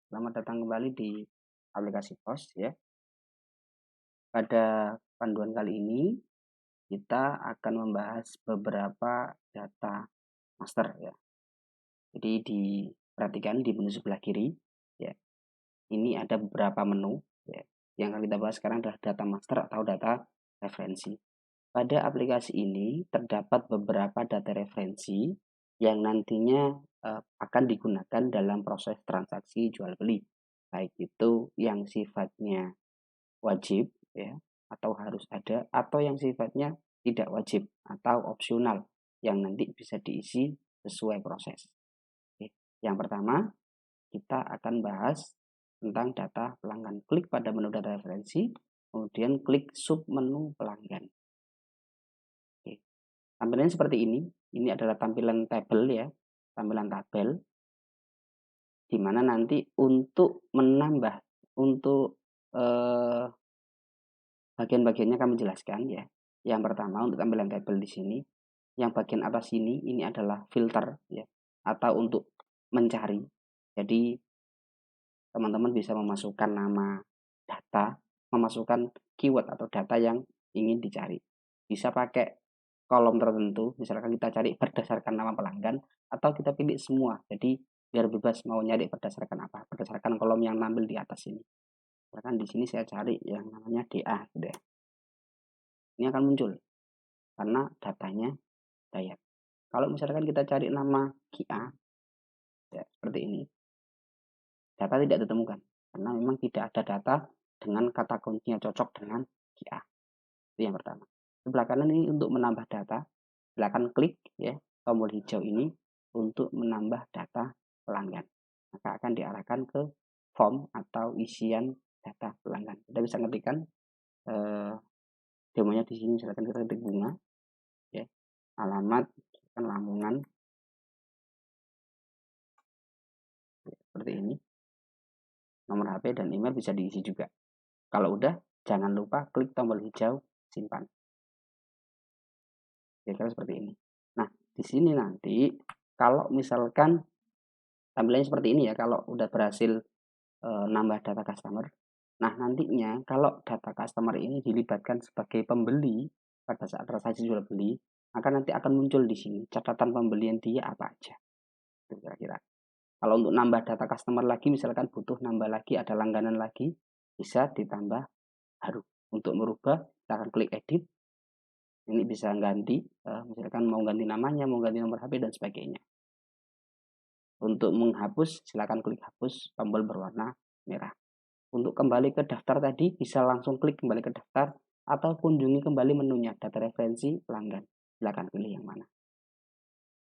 Selamat datang kembali di aplikasi Pos ya. Pada panduan kali ini kita akan membahas beberapa data master ya. Jadi diperhatikan di menu sebelah kiri ya. Ini ada beberapa menu ya. Yang akan kita bahas sekarang adalah data master atau data referensi. Pada aplikasi ini terdapat beberapa data referensi yang nantinya akan digunakan dalam proses transaksi jual beli, baik itu yang sifatnya wajib ya atau harus ada, atau yang sifatnya tidak wajib atau opsional yang nanti bisa diisi sesuai proses. Oke. Yang pertama kita akan bahas tentang data pelanggan. Klik pada menu data referensi, kemudian klik sub menu pelanggan. Oke. Tampilannya seperti ini. Ini adalah tampilan tabel ya, tampilan tabel, di mana nanti untuk menambah, untuk bagian-bagiannya kami jelaskan ya. Yang pertama untuk tampilan tabel di sini, yang bagian atas ini adalah filter ya, atau untuk mencari. Jadi teman-teman bisa memasukkan nama data, memasukkan keyword atau data yang ingin dicari. Bisa pakai kolom tertentu, misalkan kita cari berdasarkan nama pelanggan, atau kita pilih semua. Jadi biar bebas mau nyari berdasarkan apa, berdasarkan kolom yang nampil di atas ini. Misalkan di sini saya cari yang namanya DA, gitu ya. Ini akan muncul karena datanya Dayak. Kalau misalkan kita cari nama QA, ya seperti ini, data tidak ditemukan karena memang tidak ada data dengan kata kuncinya cocok dengan QA. Itu yang pertama. Sebelah kanan ini untuk menambah data, silakan klik ya tombol hijau ini untuk menambah data pelanggan. Maka akan diarahkan ke form atau isian data pelanggan. Kita bisa ngetikkan demonya di sini, misalkan kita ketik bunga, ya, alamat, Lamongan, ya, seperti ini. Nomor HP dan email bisa diisi juga. Kalau udah, jangan lupa klik tombol hijau simpan. Kira-kira seperti ini. Nah, di sini nanti kalau misalkan tampilannya seperti ini ya, kalau udah berhasil nambah data customer. Nah, nantinya kalau data customer ini dilibatkan sebagai pembeli pada saat transaksi jual beli, maka nanti akan muncul di sini catatan pembelian dia apa aja. Kira-kira. Kalau untuk nambah data customer lagi, misalkan butuh nambah lagi, ada langganan lagi, bisa ditambah baru. Untuk merubah, kita akan klik edit. Ini bisa ganti, misalkan mau ganti namanya, mau ganti nomor HP, dan sebagainya. Untuk menghapus, silakan klik hapus, tombol berwarna merah. Untuk kembali ke daftar tadi, bisa langsung klik kembali ke daftar, atau kunjungi kembali menunya, data referensi pelanggan. Silakan pilih yang mana.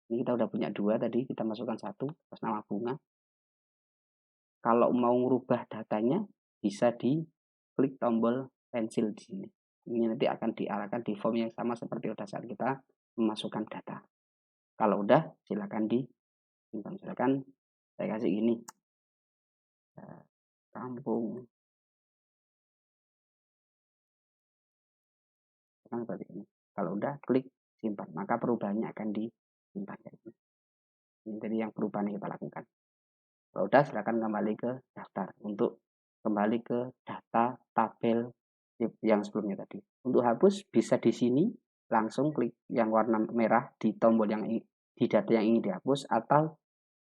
Ini kita udah punya dua tadi, kita masukkan satu, atas nama bunga. Kalau mau merubah datanya, bisa diklik tombol pensil di sini. Ini nanti akan diarahkan di form yang sama seperti pada saat kita memasukkan data. Kalau udah, silakan disimpan. Silakan saya kasih gini, kampung, seperti ini. Kalau udah, klik simpan, maka perubahannya akan disimpan. Ini tadi yang perubahan yang kita lakukan. Kalau udah, silakan kembali ke daftar untuk kembali ke data tabel yang sebelumnya tadi. Untuk hapus bisa di sini langsung klik yang warna merah di tombol yang di data yang ingin dihapus, atau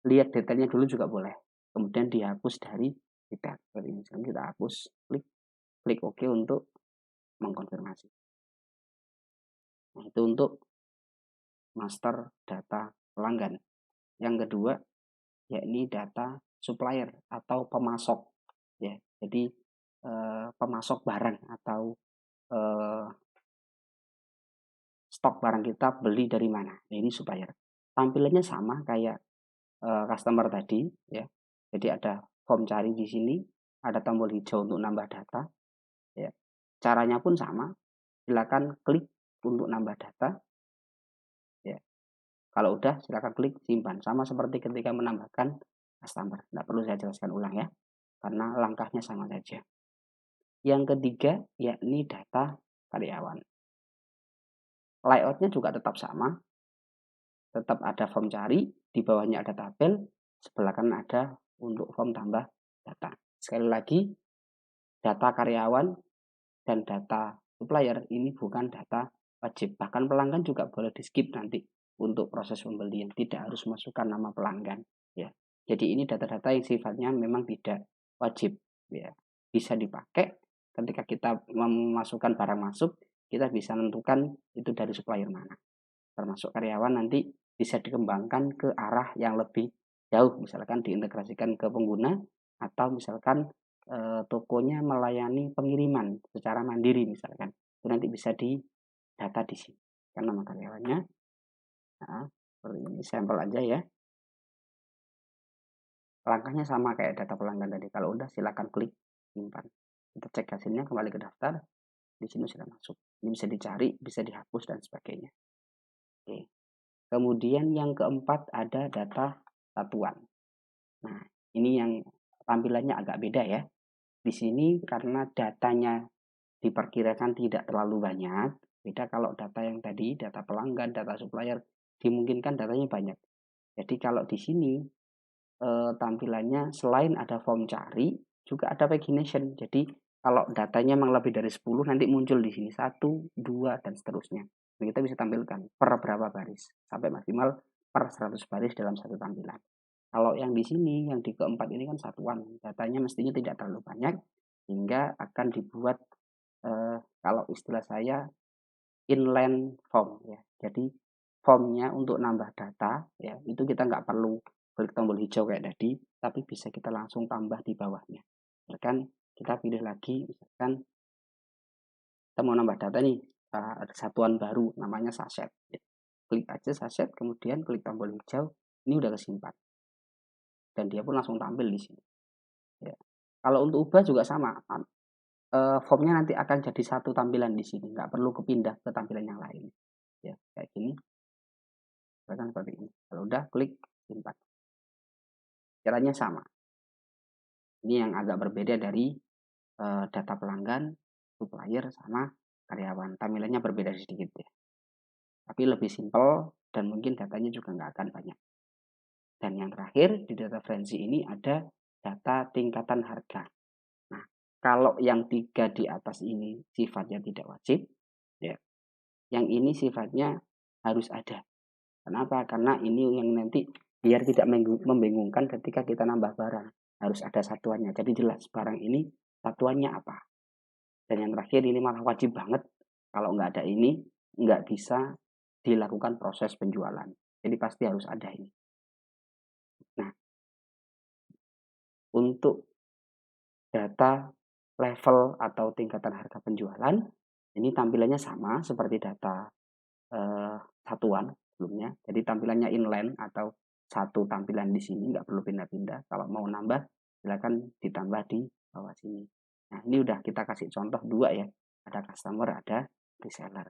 lihat detailnya dulu juga boleh. Kemudian dihapus dari detail. Seperti ini. Sekarang kita hapus, klik OK untuk mengkonfirmasi. Nah, itu untuk master data pelanggan. Yang kedua, yakni data supplier atau pemasok ya. Jadi pemasok barang atau stok barang kita beli dari mana. Nah, ini supplier. Tampilannya sama kayak customer tadi ya. Jadi ada form cari di sini, ada tombol hijau untuk nambah data ya. Caranya pun sama. Silakan klik untuk nambah data ya. Kalau udah, silakan klik simpan. Sama seperti ketika menambahkan customer. Tidak perlu saya jelaskan ulang ya, karena langkahnya sama saja. Yang ketiga, yakni data karyawan. Layoutnya juga tetap sama. Tetap ada form cari, di bawahnya ada tabel, sebelah kanan ada untuk form tambah data. Sekali lagi, data karyawan dan data supplier ini bukan data wajib. Bahkan pelanggan juga boleh di-skip nanti untuk proses pembelian. Tidak harus masukkan nama pelanggan. Ya. Jadi ini data-data yang sifatnya memang tidak wajib. Ya. Bisa dipakai ketika kita memasukkan barang masuk, kita bisa menentukan itu dari supplier mana. Termasuk karyawan nanti bisa dikembangkan ke arah yang lebih jauh. Misalkan diintegrasikan ke pengguna atau misalkan tokonya melayani pengiriman secara mandiri misalkan, itu nanti bisa didata di sini kan nama karyawannya. Nah, seperti ini sampel aja ya, langkahnya sama kayak data pelanggan tadi. Kalau udah silakan klik simpan, kita cek hasilnya, kembali ke daftar, di sini sudah masuk, ini bisa dicari, bisa dihapus dan sebagainya. Oke, kemudian yang keempat ada data satuan. Nah, ini yang tampilannya agak beda ya. Di sini karena datanya diperkirakan tidak terlalu banyak, beda kalau data yang tadi, data pelanggan, data supplier, dimungkinkan datanya banyak. Jadi kalau di sini tampilannya selain ada form cari, juga ada pagination. Jadi kalau datanya memang lebih dari 10, nanti muncul di sini 1, 2, dan seterusnya. Nah, kita bisa tampilkan per berapa baris, sampai maksimal per 100 baris dalam satu tampilan. Kalau yang di sini, yang di keempat ini kan satuan, datanya mestinya tidak terlalu banyak, hingga akan dibuat kalau istilah saya inline form ya. Jadi formnya untuk nambah data ya, itu kita nggak perlu klik tombol hijau kayak tadi, tapi bisa kita langsung tambah di bawahnya. Misalkan kita pilih lagi, misalkan kita mau nambah data nih, ada satuan baru namanya saset. Klik aja saset, kemudian klik tombol hijau, ini udah kesimpan. Dan dia pun langsung tampil di sini. Ya. Kalau untuk ubah juga sama, formnya nanti akan jadi satu tampilan di sini, nggak perlu kepindah ke tampilan yang lain. Ya, kayak gini. Misalkan seperti ini. Kalau udah klik simpan. Caranya sama. Ini yang agak berbeda dari data pelanggan, supplier sama karyawan. Tampilannya berbeda sedikit ya. Tapi lebih simpel dan mungkin datanya juga nggak akan banyak. Dan yang terakhir di data frenzy ini ada data tingkatan harga. Nah, kalau yang 3 di atas ini sifatnya tidak wajib, ya. Yang ini sifatnya harus ada. Kenapa? Karena ini yang nanti biar tidak membingungkan ketika kita nambah barang. Harus ada satuannya. Jadi jelas barang ini satuannya apa. Dan yang terakhir ini malah wajib banget. Kalau nggak ada ini, nggak bisa dilakukan proses penjualan. Jadi pasti harus ada ini. Nah, untuk data level atau tingkatan harga penjualan, ini tampilannya sama seperti data satuan sebelumnya. Jadi tampilannya inline atau satu tampilan di sini, nggak perlu pindah-pindah. Kalau mau nambah, silakan ditambah di bawah sini. Nah, ini udah kita kasih contoh 2 ya. Ada customer, ada reseller.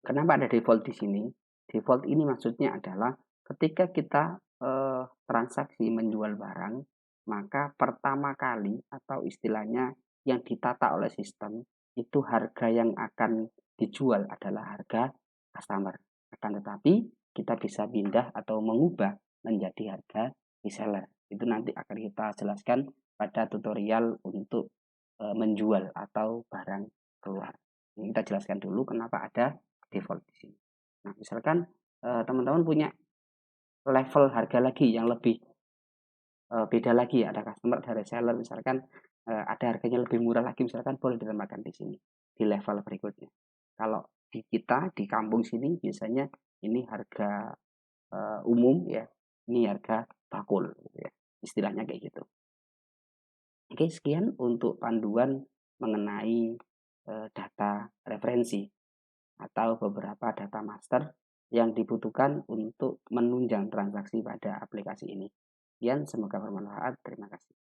Kenapa ada default di sini? Default ini maksudnya adalah ketika kita transaksi menjual barang, maka pertama kali atau istilahnya yang ditata oleh sistem itu harga yang akan dijual adalah harga customer. Akan tetapi kita bisa pindah atau mengubah menjadi harga reseller. Itu nanti akan kita jelaskan pada tutorial untuk menjual atau barang keluar. Ini kita jelaskan dulu kenapa ada default di sini. Nah, misalkan teman-teman punya level harga lagi yang lebih beda lagi, ada customer, ada reseller, misalkan ada harganya lebih murah lagi, misalkan boleh ditambahkan di sini di level berikutnya. Kalau di kita di kampung sini biasanya ini harga umum ya, ini harga bakul ya. Istilahnya kayak gitu. Oke, sekian untuk panduan mengenai data referensi atau beberapa data master yang dibutuhkan untuk menunjang transaksi pada aplikasi ini. Sekian, semoga bermanfaat. Terima kasih.